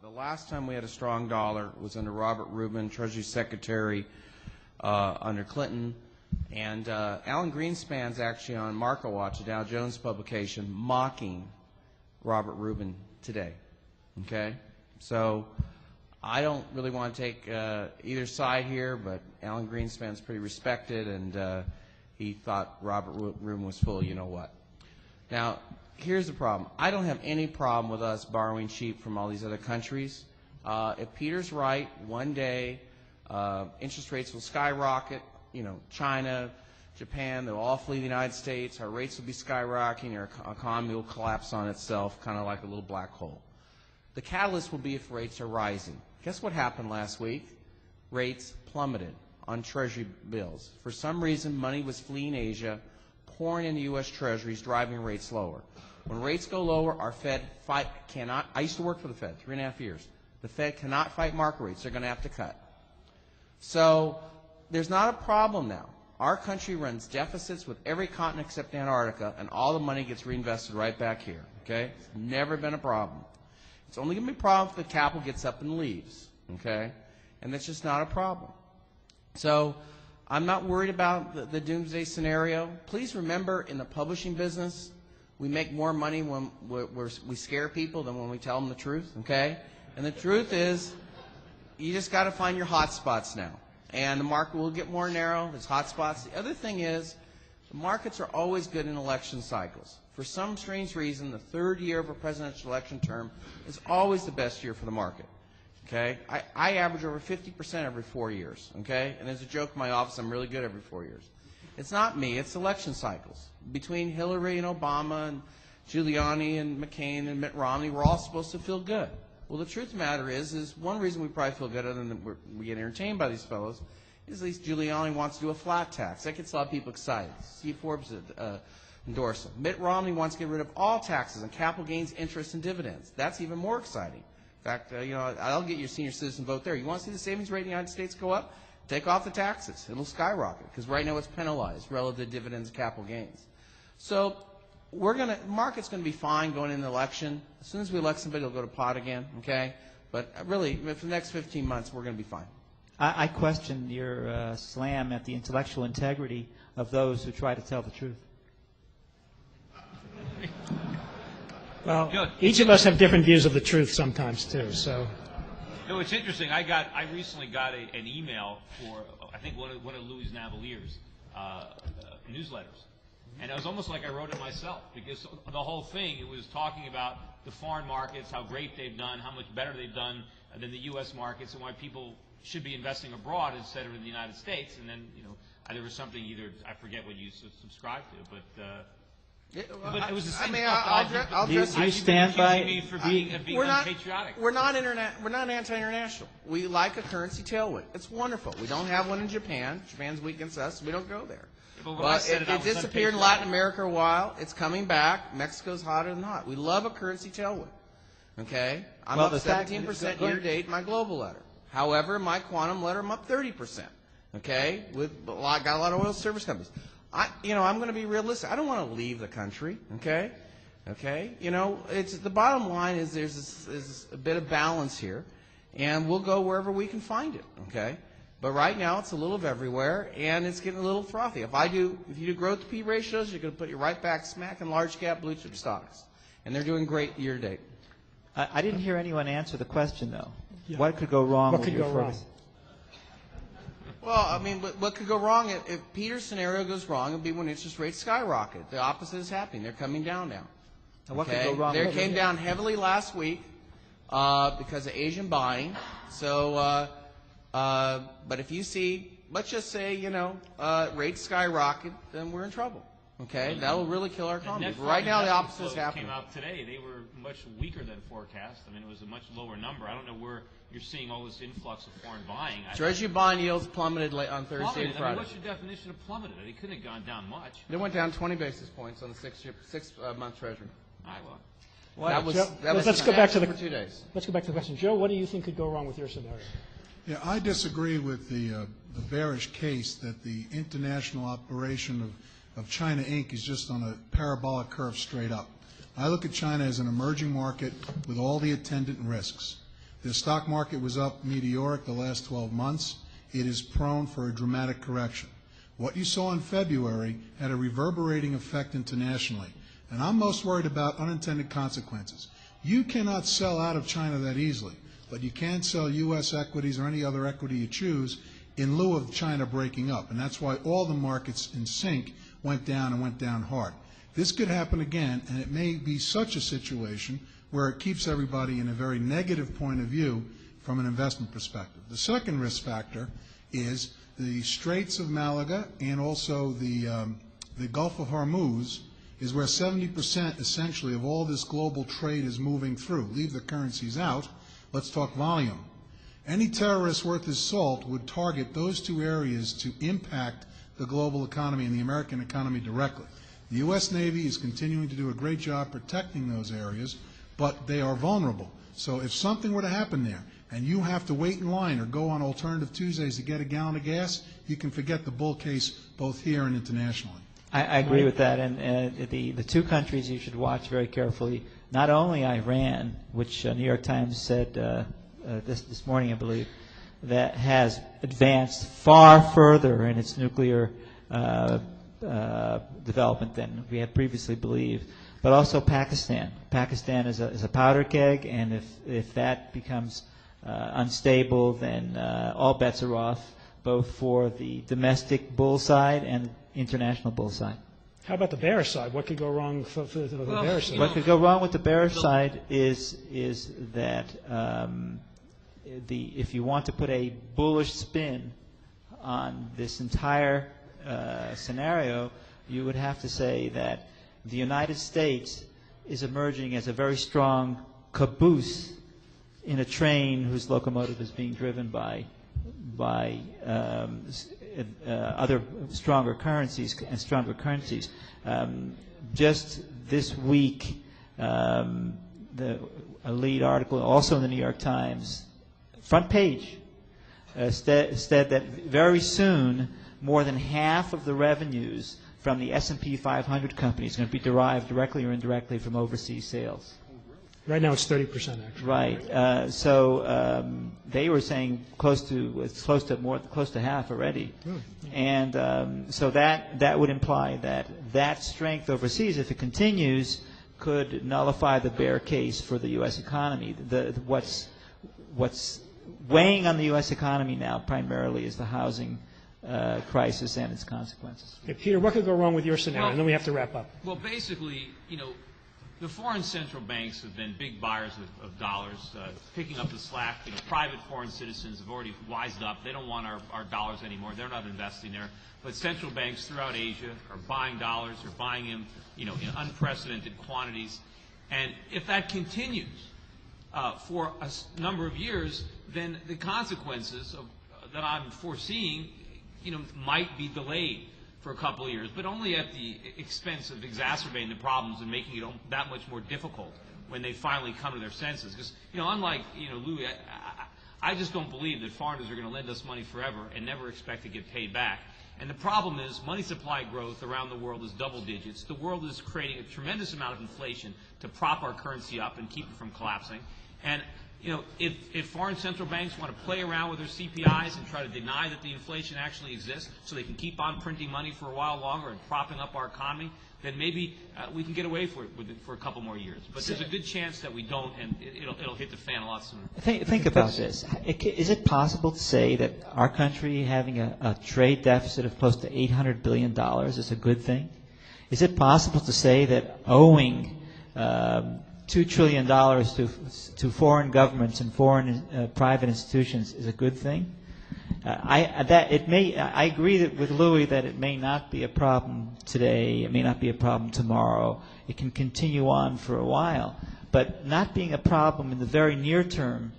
The last time we had a strong dollar was under Robert Rubin, Treasury Secretary under Clinton. And Alan Greenspan's actually on MarketWatch, a Dow Jones publication, mocking Robert Rubin today. Okay? So I don't really want to take either side here, but Alan Greenspan's pretty respected, and he thought Robert Rubin was full of you-know-what. Now, here's the problem. I don't have any problem with us borrowing cheap from all these other countries. If Peter's right, one day interest rates will skyrocket. You know, China, Japan, they'll all flee the United States. Our rates will be skyrocketing. Our economy will collapse on itself, kind of like a little black hole. The catalyst will be if rates are rising. Guess what happened last week? Rates plummeted on Treasury bills. For some reason, money was fleeing Asia, pouring into U.S. Treasuries, driving rates lower. When rates go lower, our Fed cannot. I used to work for the Fed 3.5 years. The Fed cannot fight market rates. They're going to have to cut. So there's not a problem now. Our country runs deficits with every continent except Antarctica, and all the money gets reinvested right back here. Okay? It's never been a problem. It's only going to be a problem if the capital gets up and leaves. Okay? And that's just not a problem. So I'm not worried about the doomsday scenario. Please remember, in the publishing business, we make more money when we scare people than when we tell them the truth, okay? And the truth is, you just got to find your hot spots now. And the market will get more narrow. There's hot spots. The other thing is, the markets are always good in election cycles. For some strange reason, the third year of a presidential election term is always the best year for the market. Okay, I average over 50% every 4 years, okay? And there's a joke in my office, I'm really good every 4 years. It's not me, it's election cycles. Between Hillary and Obama and Giuliani and McCain and Mitt Romney, we're all supposed to feel good. Well, the truth of the matter is one reason we probably feel good, other than we get entertained by these fellows, is at least Giuliani wants to do a flat tax. That gets a lot of people excited. Steve Forbes endorsed him. Mitt Romney wants to get rid of all taxes on capital gains, interest, and dividends. That's even more exciting. In fact, I'll get your senior citizen vote there. You want to see the savings rate in the United States go up? Take off the taxes. It'll skyrocket because right now it's penalized relative to dividends and capital gains. So market's going to be fine going into the election. As soon as we elect somebody, it'll go to pot again, okay? But really, for the next 15 months, we're going to be fine. I question your slam at the intellectual integrity of those who try to tell the truth. Well, each of us have different views of the truth sometimes, too. So, no, it's interesting. I recently got an email for I think one of Louis Navalier's newsletters, and it was almost like I wrote it myself because the whole thing, it was talking about the foreign markets, how great they've done, how much better they've done than the U.S. markets, and why people should be investing abroad instead of in the United States. And then there was something I forget what you subscribed to, but. But it was the same Do you stand by for being unpatriotic? We're not anti-international. We like a currency tailwind. It's wonderful. We don't have one in Japan. Japan's weak against us, so we don't go there. But it disappeared in Latin America a while. It's coming back. Mexico's hotter than hot. We love a currency tailwind. Okay? I'm up 17% year to date in my global letter. However, my quantum letter, I'm up 30%. Okay? Got a lot of oil service companies. I'm going to be realistic. I don't want to leave the country, okay? Okay? It's the bottom line is there's a bit of balance here, and we'll go wherever we can find it, okay? But right now it's a little of everywhere, and it's getting a little frothy. If you do growth to P ratios, you're going to put you right back smack in large cap blue chip stocks, and they're doing great year to date. I didn't hear anyone answer the question though. Yeah. What could go wrong? What could go wrong? Well, I mean, what could go wrong? If Peter's scenario goes wrong, it'll be when interest rates skyrocket. The opposite is happening. They're coming down now. And what could go wrong? They came down heavily last week because of Asian buying. So, but if you see, let's just say, rates skyrocket, then we're in trouble. Okay, that will really kill our economy. But right now, the opposite is happening. Came out today. They were much weaker than forecast. I mean, it was a much lower number. I don't know where you're seeing all this influx of foreign buying. Treasury bond yields plummeted late on Thursday and Friday. I mean, what's your definition of plummeted? They couldn't have gone down much. They went down 20 basis points on the six-month Treasury. Let's go back to for 2 days. Let's go back to the question, Joe. What do you think could go wrong with your scenario? Yeah, I disagree with the bearish case that the international operation of China Inc. is just on a parabolic curve straight up. I look at China as an emerging market with all the attendant risks. The stock market was up meteoric the last 12 months. It is prone for a dramatic correction. What you saw in February had a reverberating effect internationally. And I'm most worried about unintended consequences. You cannot sell out of China that easily, but you can sell U.S. equities or any other equity you choose in lieu of China breaking up. And that's why all the markets in sync went down and went down hard. This could happen again, and it may be such a situation where it keeps everybody in a very negative point of view from an investment perspective. The second risk factor is the Straits of Malaga and also the Gulf of Hormuz is where 70% essentially of all this global trade is moving through. Leave the currencies out. Let's talk volume. Any terrorist worth his salt would target those two areas to impact the global economy and the American economy directly. The U.S. Navy is continuing to do a great job protecting those areas, but they are vulnerable. So if something were to happen there, and you have to wait in line or go on Alternative Tuesdays to get a gallon of gas, you can forget the bull case both here and internationally. I agree with that, and the two countries you should watch very carefully, not only Iran, which New York Times said this morning, I believe, that has advanced far further in its nuclear development than we had previously believed, but also Pakistan. Pakistan is a powder keg, and if that becomes unstable, then all bets are off, both for the domestic bull side and international bull side. How about the bearish side? What could go wrong for the bearish side? What could go wrong with the bearish side is that if you want to put a bullish spin on this entire scenario, you would have to say that the United States is emerging as a very strong caboose in a train whose locomotive is being driven by other stronger currencies and stronger currencies. Just this week, a lead article, also in the New York Times, front page, said that very soon more than half of the revenues from the S&P 500 companies is going to be derived directly or indirectly from overseas sales. Right now it's 30%, actually. Right. So they were saying close to half already. Really? And so that would imply that strength overseas, if it continues, could nullify the bear case for the U.S. economy. What's weighing on the U.S. economy now primarily is the housing crisis and its consequences. Hey, Peter, what could go wrong with your scenario? And then we have to wrap up. Well, basically, the foreign central banks have been big buyers of dollars, picking up the slack. Private foreign citizens have already wised up. They don't want our dollars anymore. They're not investing there. But central banks throughout Asia are buying dollars. They're buying them, in unprecedented quantities. And if that continues for a number of years, then the consequences that I'm foreseeing, might be delayed for a couple of years, but only at the expense of exacerbating the problems and making it that much more difficult when they finally come to their senses. Because, unlike, Louis, I just don't believe that foreigners are going to lend us money forever and never expect to get paid back. And the problem is money supply growth around the world is double digits. The world is creating a tremendous amount of inflation to prop our currency up and keep it from collapsing. And if foreign central banks want to play around with their CPIs and try to deny that the inflation actually exists so they can keep on printing money for a while longer and propping up our economy, then maybe we can get away for a couple more years. But there's a good chance that we don't, and it'll hit the fan a lot sooner. Think about this. Is it possible to say that our country having a trade deficit of close to $800 billion is a good thing? Is it possible to say that owing $2 trillion to foreign governments and foreign private institutions is a good thing? I agree with Louis that it may not be a problem today. It may not be a problem tomorrow. It can continue on for a while. But not being a problem in the very near term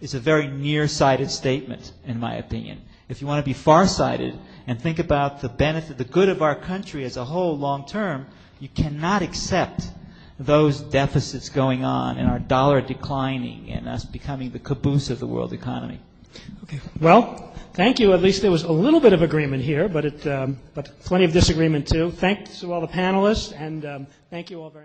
is a very nearsighted statement, in my opinion. If you want to be farsighted and think about the benefit, the good of our country as a whole long term, you cannot accept those deficits going on and our dollar declining and us becoming the caboose of the world economy. Okay. Well, thank you. At least there was a little bit of agreement here, but plenty of disagreement too. Thanks to all the panelists, and thank you all very much.